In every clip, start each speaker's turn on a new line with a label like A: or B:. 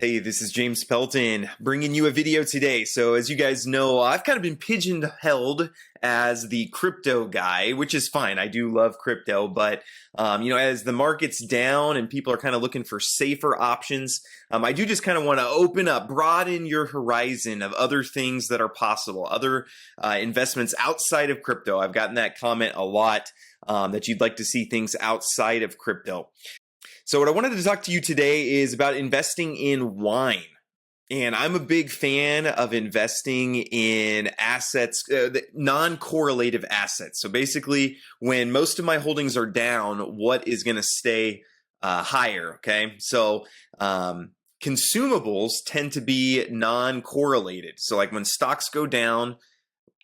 A: Hey, this is James Pelton bringing you a video today. So as you guys know, I've kind of been pigeonholed as the crypto guy, which is fine. I do love crypto, but as the market's down and people are kind of looking for safer options, I do just kind of want to open up, broaden your horizon of other things that are possible, other investments outside of crypto. I've gotten that comment a lot that you'd like to see things outside of crypto. So what I wanted to talk to you today is about investing in wine. And I'm a big fan of investing in assets, non-correlated assets. So basically, when most of my holdings are down, what is going to stay higher, okay? So consumables tend to be non-correlated. So like when stocks go down,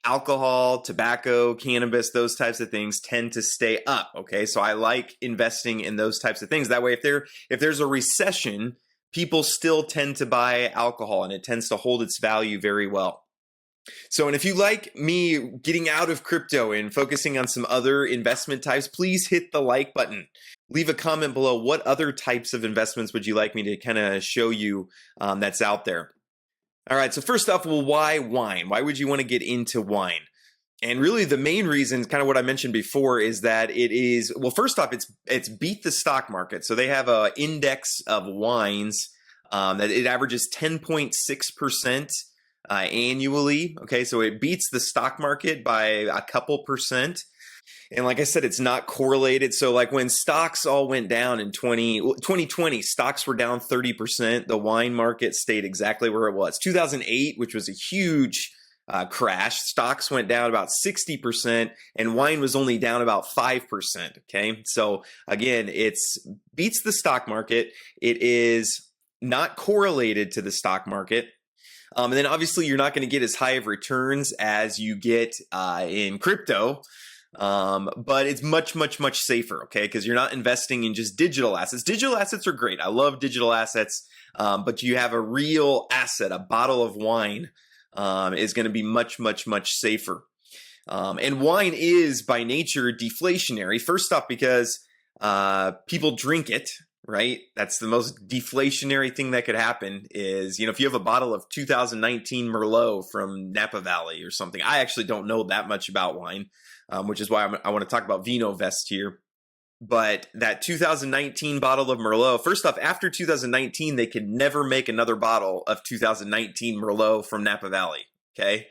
A: alcohol, tobacco, cannabis, those types of things tend to stay up. Okay, so I like investing in those types of things. That way, if there's a recession, people still tend to buy alcohol and it tends to hold its value very well. So, and if you like me getting out of crypto and focusing on some other investment types, please hit the like button. Leave a comment below. What other types of investments would you like me to kind of show you that's out there? All right, so first off, well, why wine? Why would you want to get into wine? And really the main reason, kind of what I mentioned before, is that it is, well, first off, it's beat the stock market. So they have an index of wines that it averages 10.6% annually. Okay, so it beats the stock market by a couple percent. And like I said, it's not correlated. So like when stocks all went down in 2020, stocks were down 30%. The wine market stayed exactly where it was. 2008, which was a huge crash, stocks went down about 60% and wine was only down about 5%. Okay. So again, it's beats the stock market. It is not correlated to the stock market. And then obviously you're not going to get as high of returns as you get in crypto. But it's much, much, much safer, okay? Because you're not investing in just digital assets. Digital assets are great. I love digital assets. But you have a real asset, a bottle of wine, is going to be much, much, much safer. And wine is by nature deflationary. First off, because people drink it, right? That's the most deflationary thing that could happen is, if you have a bottle of 2019 Merlot from Napa Valley or something. I actually don't know that much about wine. Which is why I want to talk about Vinovest here. But that 2019 bottle of Merlot, first off, after 2019, they could never make another bottle of 2019 Merlot from Napa Valley, okay?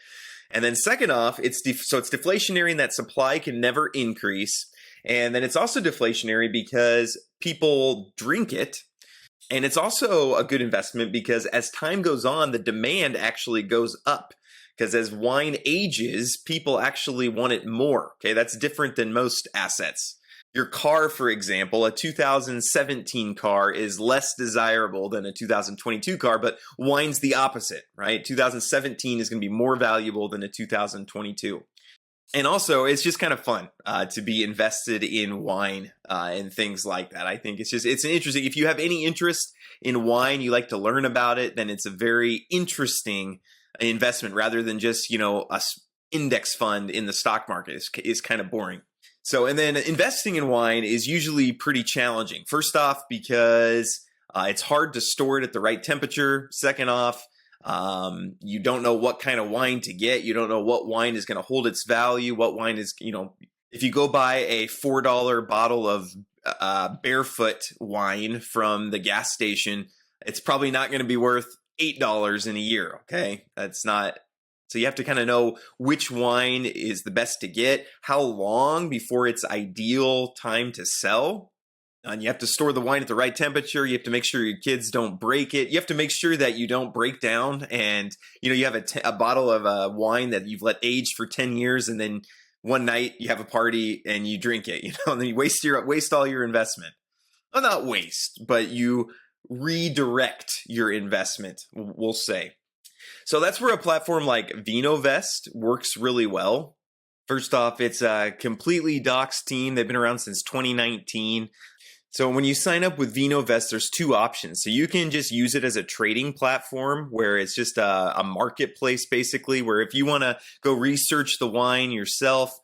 A: And then second off, it's deflationary in that supply can never increase. And then it's also deflationary because people drink it. And it's also a good investment because as time goes on, the demand actually goes up. Because as wine ages, people actually want it more. Okay, that's different than most assets. Your car, for example, a 2017 car is less desirable than a 2022 car, but wine's the opposite, right? 2017 is going to be more valuable than a 2022. And also, it's just kind of fun to be invested in wine and things like that. I think it's interesting. If you have any interest in wine, you like to learn about it, then it's a very interesting investment rather than just, a index fund in the stock market is kind of boring. So, and then investing in wine is usually pretty challenging. First off, because it's hard to store it at the right temperature. Second off, you don't know what kind of wine to get. You don't know what wine is going to hold its value. What wine is, if you go buy a $4 bottle of barefoot wine from the gas station, it's probably not going to be worth $8 in a year, okay? That's not, so you have to kind of know which wine is the best to get, how long before it's ideal time to sell. And you have to store the wine at the right temperature. You have to make sure your kids don't break it. You have to make sure that you don't break down and, you have a bottle of wine that you've let age for 10 years and then one night you have a party and you drink it, and then you waste all your investment. Well, not waste, but you redirect your investment, we'll say. So that's where a platform like Vinovest works really well. First off, it's a completely doxed team. They've been around since 2019. So when you sign up with Vinovest, there's two options. So you can just use it as a trading platform where it's just a marketplace, basically, where if you want to go research the wine yourself,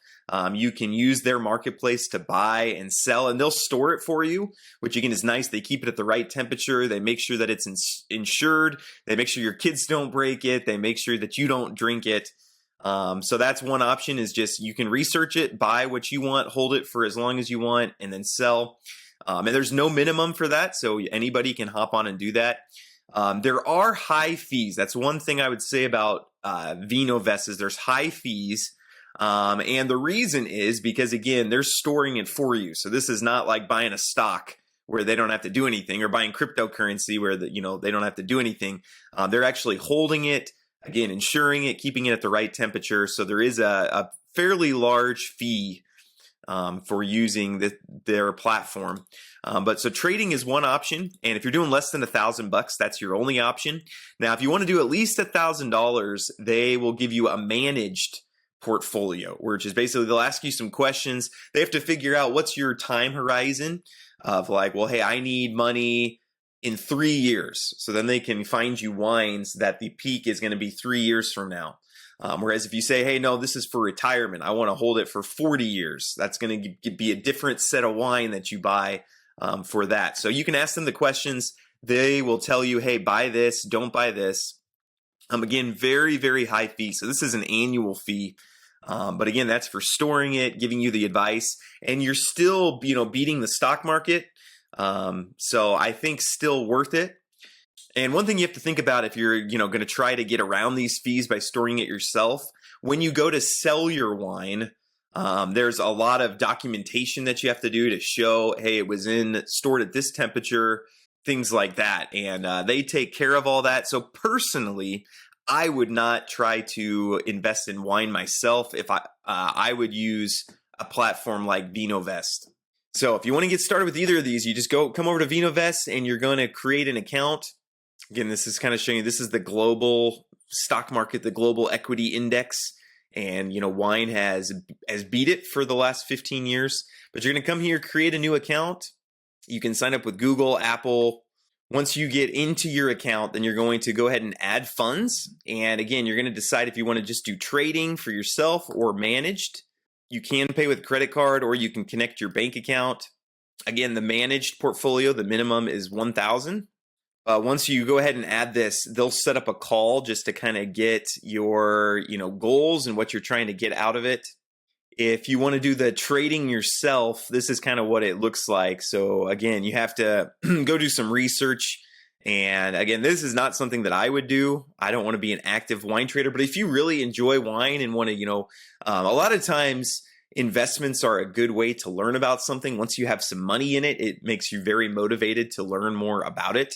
A: You can use their marketplace to buy and sell, and they'll store it for you, which again is nice. They keep it at the right temperature. They make sure that it's insured. They make sure your kids don't break it. They make sure that you don't drink it. So that's one option, is just you can research it, buy what you want, hold it for as long as you want, and then sell. And there's no minimum for that, so anybody can hop on and do that. There are high fees. That's one thing I would say about Vinovest, is there's high fees. And the reason is because, again, they're storing it for you. So this is not like buying a stock where they don't have to do anything, or buying cryptocurrency where they don't have to do anything. They're actually holding it, again, insuring it, keeping it at the right temperature. So there is a fairly large fee for using their platform. But so trading is one option. And if you're doing less than $1,000, that's your only option. Now, if you want to do at least $1,000, they will give you a managed portfolio, which is basically they'll ask you some questions. They have to figure out what's your time horizon of like, well, hey, I need money in 3 years. So then they can find you wines that the peak is going to be 3 years from now. Whereas if you say, hey, no, this is for retirement, I want to hold it for 40 years, that's going to be a different set of wine that you buy for that. So you can ask them the questions. They will tell you, hey, buy this, don't buy this. Again, very, very high fee. So this is an annual fee. But again, that's for storing it, giving you the advice, and you're still, beating the stock market. So I think still worth it. And one thing you have to think about if you're, going to try to get around these fees by storing it yourself, when you go to sell your wine, there's a lot of documentation that you have to do to show, hey, it was stored at this temperature, things like that. And they take care of all that. So personally, I would not try to invest in wine myself. If I would use a platform like Vinovest. So if you want to get started with either of these, you just come over to Vinovest and you're going to create an account. Again, this is kind of showing you, this is the global stock market, the global equity index. And, wine has beat it for the last 15 years. But you're going to come here, create a new account. You can sign up with Google, Apple. Once you get into your account, then you're going to go ahead and add funds. And again, you're going to decide if you want to just do trading for yourself or managed. You can pay with credit card, or you can connect your bank account. Again, the managed portfolio, the minimum is $1,000. Once you go ahead and add this, they'll set up a call just to kind of get your, goals and what you're trying to get out of it. If you want to do the trading yourself, this is kind of what it looks like. So again, you have to go do some research. And again, this is not something that I would do. I don't want to be an active wine trader, but if you really enjoy wine and want to, a lot of times investments are a good way to learn about something. Once you have some money in it, it makes you very motivated to learn more about it.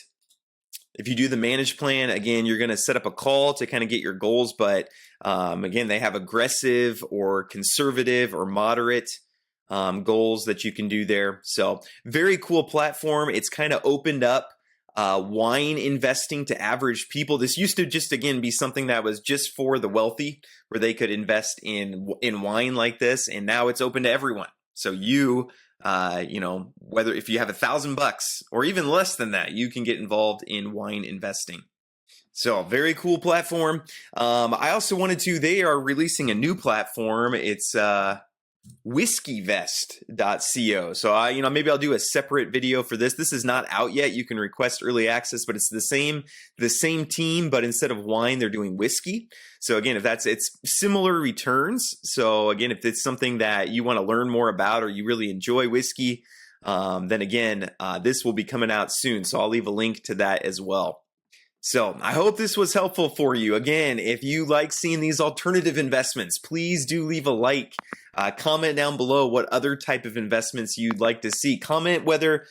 A: If you do the managed plan, again, you're going to set up a call to kind of get your goals. But again, they have aggressive or conservative or moderate goals that you can do there. So very cool platform. It's kind of opened up wine investing to average people. This used to just, again, be something that was just for the wealthy, where they could invest in wine like this. And now it's open to everyone. So whether if you have $1,000 or even less than that, you can get involved in wine investing. So very cool platform. I also they are releasing a new platform. It's Whiskeyvest.co. So maybe I'll do a separate video for this. This is not out yet. You can request early access, but it's the same team, but instead of wine, they're doing whiskey. So again, it's similar returns. So again, if it's something that you want to learn more about, or you really enjoy whiskey, then again, this will be coming out soon. So I'll leave a link to that as well. So I hope this was helpful for you. Again, if you like seeing these alternative investments, please do leave a like. Comment down below what other type of investments you'd like to see. Comment whether,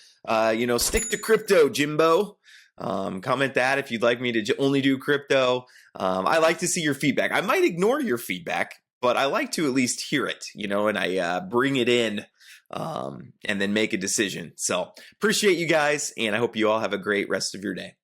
A: stick to crypto, Jimbo. Comment that if you'd like me to only do crypto. I like to see your feedback. I might ignore your feedback, but I like to at least hear it, and I bring it in and then make a decision. So appreciate you guys, and I hope you all have a great rest of your day.